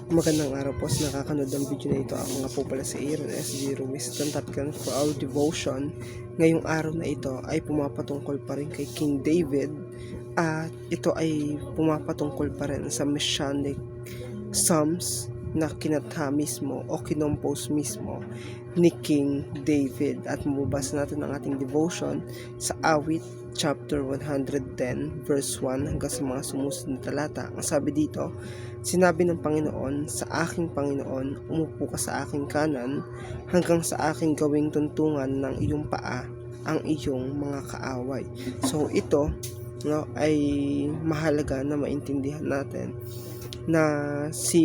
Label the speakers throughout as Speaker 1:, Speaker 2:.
Speaker 1: Magandang araw po sa nakakanood ng video na ito. Ako nga po pala si Aaron SG Ruiz, Tantatkan for our devotion. Ngayong araw na ito ay pumapatungkol pa rin kay King David at ito ay pumapatungkol pa rin sa Messianic Psalms na kinatha mismo o kinompose mismo ni King David. At mababasa natin ang ating devotion sa Awit chapter 110 verse 1 hanggang sa mga sumusunod na talata. Ang sabi dito, sinabi ng Panginoon sa aking Panginoon, umupo ka sa aking kanan hanggang sa aking gawing tuntungan ng iyong paa ang iyong mga kaaway. So ito ay mahalaga na maintindihan natin na si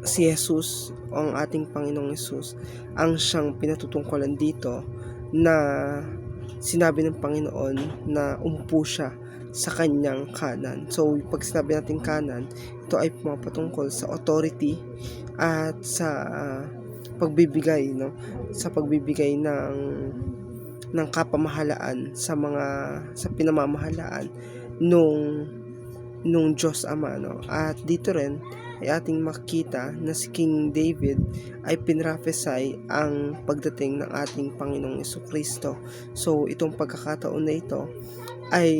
Speaker 1: Jesus o ang ating Panginoong Jesus ang siyang pinatutungkulan dito na sinabi ng Panginoon na umupo siya sa kanyang kanan. So pag sinabi natin kanan, ito ay pumapatungkol sa authority at sa pagbibigay sa pagbibigay ng kapamahalaan sa pinamamahalaan nung Diyos Ama, At dito rin ay ating makita na si King David ay pinrophesy ang pagdating ng ating Panginoong Jesucristo. So itong pagkakataon na ito ay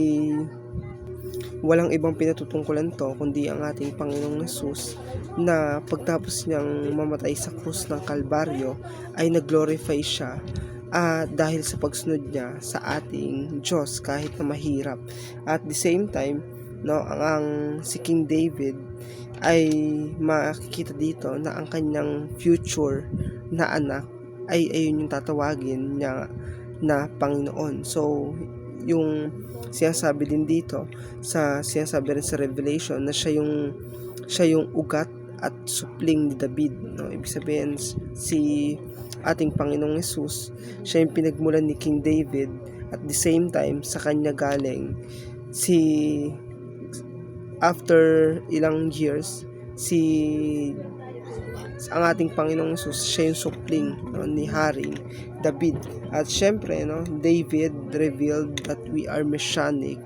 Speaker 1: walang ibang pinatutungkulan to kundi ang ating Panginoong Jesus na pagtapos niyang mamatay sa krus ng Kalbaryo ay nag-glorify siya dahil sa pagsunod niya sa ating Diyos kahit na mahirap. At the same time, ang si King David ay makikita dito na ang kanyang future na anak ay ayun yung tatawagin niya na Panginoon. So yung sinasabi din dito sinasabi rin sa Revelation na siya yung ugat at supling ni David, Ibig sabihin si ating Panginoong Jesus, siya yung pinagmulan ni King David at the same time sa kanya galing after ilang years ang ating Panginoong Jesus, siya yung supling ni Haring David. At syempre, David revealed that we are messianic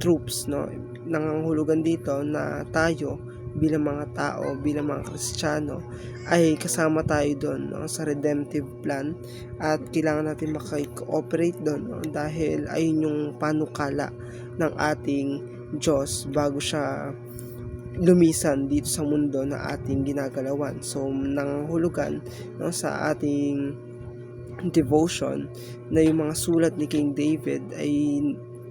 Speaker 1: troops, Nangangahulugan dito na tayo bilang mga tao, bilang mga Kristiyano ay kasama tayo doon sa redemptive plan at kailangan natin makikooperate doon dahil ayun yung panukala ng ating Diyos bago siya lumisan dito sa mundo na ating ginagalawan. So nangangahulugan sa ating devotion na yung mga sulat ni King David ay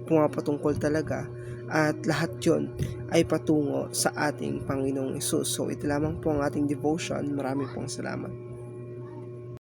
Speaker 1: pumapatungkol talaga at lahat yon ay patungo sa ating Panginoong Hesus. So ito lamang po ang ating devotion. Marami pong salamat.